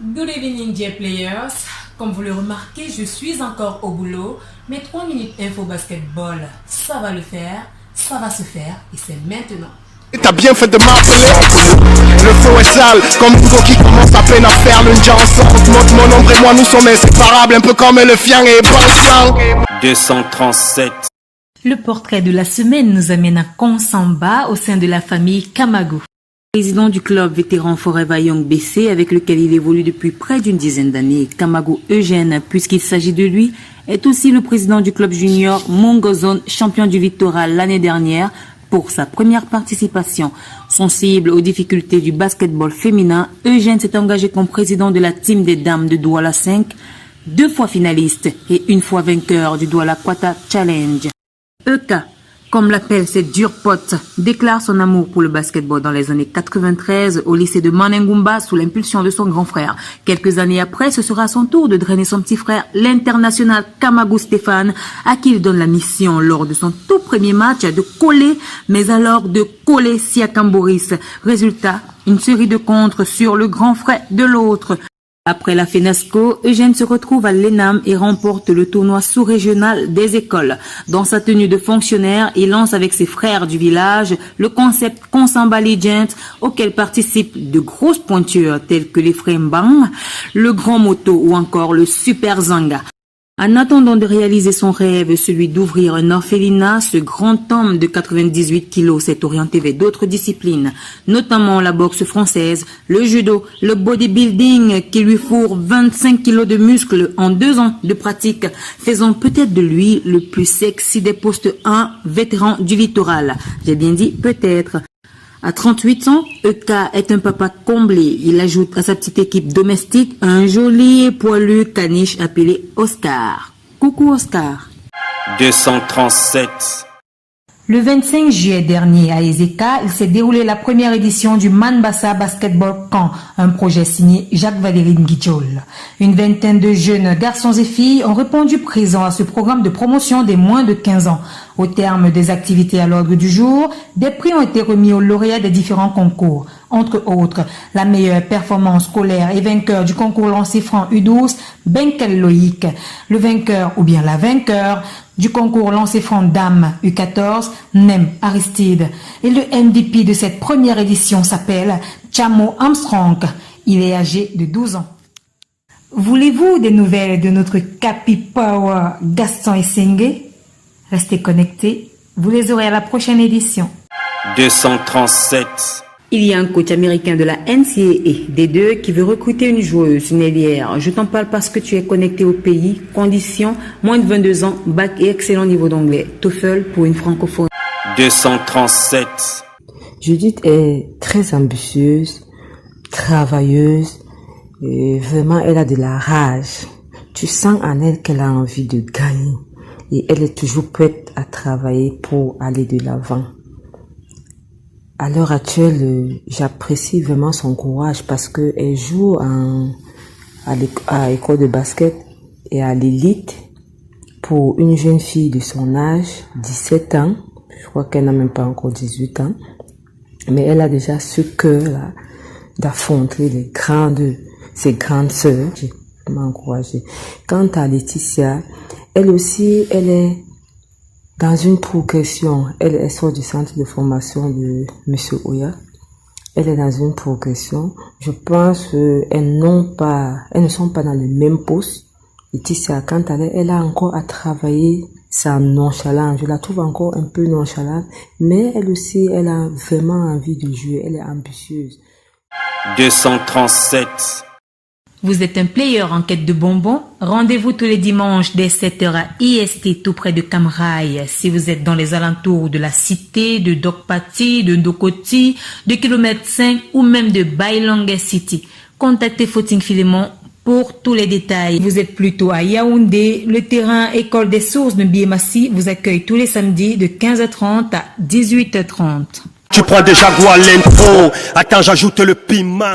Good evening, dear players. Comme vous le remarquez, je suis encore au boulot. Mes 3 minutes info basketball, ça va le faire, ça va se faire et c'est maintenant. T'as bien fait de m'appeler. Le flow est sale, comme Hugo qui commence à peine à faire le ninja ensemble. Mon ombre et moi nous sommes inséparables, un peu comme le fiang et Bansang. 237. Le portrait de la semaine nous amène à Konsamba au sein de la famille Kamago. Président du club vétéran Forever Young BC avec lequel il évolue depuis près d'une dizaine d'années, Kamago Eugène, puisqu'il s'agit de lui, est aussi le président du club junior Mongozone, champion du littoral l'année dernière pour sa première participation. Sensible aux difficultés du basketball féminin, Eugène s'est engagé comme président de la team des dames de Douala 5, 2 fois finaliste et 1 fois vainqueur du Douala Quata Challenge. EK, comme l'appelle cette dure pote, déclare son amour pour le basketball dans les années 93 au lycée de Manengumba sous l'impulsion de son grand frère. Quelques années après, ce sera son tour de drainer son petit frère, l'international Kamago Stéphane, à qui il donne la mission lors de son tout premier match de coller, mais alors de coller Siakam Boris. Résultat, une série de contres sur le grand frère de l'autre. Après la FENASCO, Eugène se retrouve à l'ENAM et remporte le tournoi sous-régional des écoles. Dans sa tenue de fonctionnaire, il lance avec ses frères du village le concept Konsamba Legend auquel participent de grosses pointures telles que les frères Mbang, le Grand Moto ou encore le Super Zanga. En attendant de réaliser son rêve, celui d'ouvrir un orphelinat, ce grand homme de 98 kilos s'est orienté vers d'autres disciplines, notamment la boxe française, le judo, le bodybuilding qui lui fourre 25 kilos de muscles en 2 ans de pratique, faisant peut-être de lui le plus sexy des postes 1 vétéran du littoral. J'ai bien dit peut-être. À 38 ans, EK est un papa comblé. Il ajoute à sa petite équipe domestique un joli poilu caniche appelé Oscar. Coucou Oscar. 237. Le 25 juillet dernier à Ezeka, il s'est déroulé la première édition du Manbassa Basketball Camp, un projet signé Jacques-Valéry Nguidjol. Une vingtaine de jeunes garçons et filles ont répondu présents à ce programme de promotion des moins de 15 ans. Au terme des activités à l'ordre du jour, des prix ont été remis aux lauréats des différents concours. Entre autres, la meilleure performance scolaire et vainqueur du concours lancer franc U12, Benkel Loïc. Le vainqueur ou bien la vainqueur du concours lancer franc dame U14, Nem Aristide. Et le MVP de cette première édition s'appelle Chamo Armstrong. Il est âgé de 12 ans. Voulez-vous des nouvelles de notre Capi Power Gaston Essengue? Restez connectés, vous les aurez à la prochaine édition. 237. Il y a un coach américain de la NCAA D2 qui veut recruter une joueuse, une ailière. Je t'en parle parce que tu es connecté au pays. Conditions, moins de 22 ans, bac et excellent niveau d'anglais. TOEFL pour une francophone. 237. Judith est très ambitieuse, travailleuse, et vraiment elle a de la rage. Tu sens en elle qu'elle a envie de gagner et elle est toujours prête à travailler pour aller de l'avant. À l'heure actuelle, j'apprécie vraiment son courage parce qu'elle joue à l'école de basket et à l'élite pour une jeune fille de son âge, 17 ans. Je crois qu'elle n'a même pas encore 18 ans. Mais elle a déjà ce cœur-là d'affronter ses grandes sœurs. J'ai vraiment encouragé. Quant à Laetitia, elle aussi, elle est dans une progression. Elle sort du centre de formation de Monsieur Oya. Elle est dans une progression. Je pense qu'elles ne sont pas dans le même poste. Laetitia, quant à elle, elle a encore à travailler sa nonchalance. Je la trouve encore un peu nonchalante, mais elle aussi, elle a vraiment envie de jouer. Elle est ambitieuse. 237. Vous êtes un player en quête de bonbons? Rendez-vous tous les dimanches dès 7h à IST tout près de Camrail. Si vous êtes dans les alentours de la cité, de Dokpati, de Ndokoti, de Kilomètre 5 ou même de Bailongue City, contactez Footing Philemon pour tous les détails. Vous êtes plutôt à Yaoundé, le terrain École des Sources de Biémassi vous accueille tous les samedis de 15h30 à 18h30. Tu prends déjà goût à l'intro. Attends, j'ajoute le piment.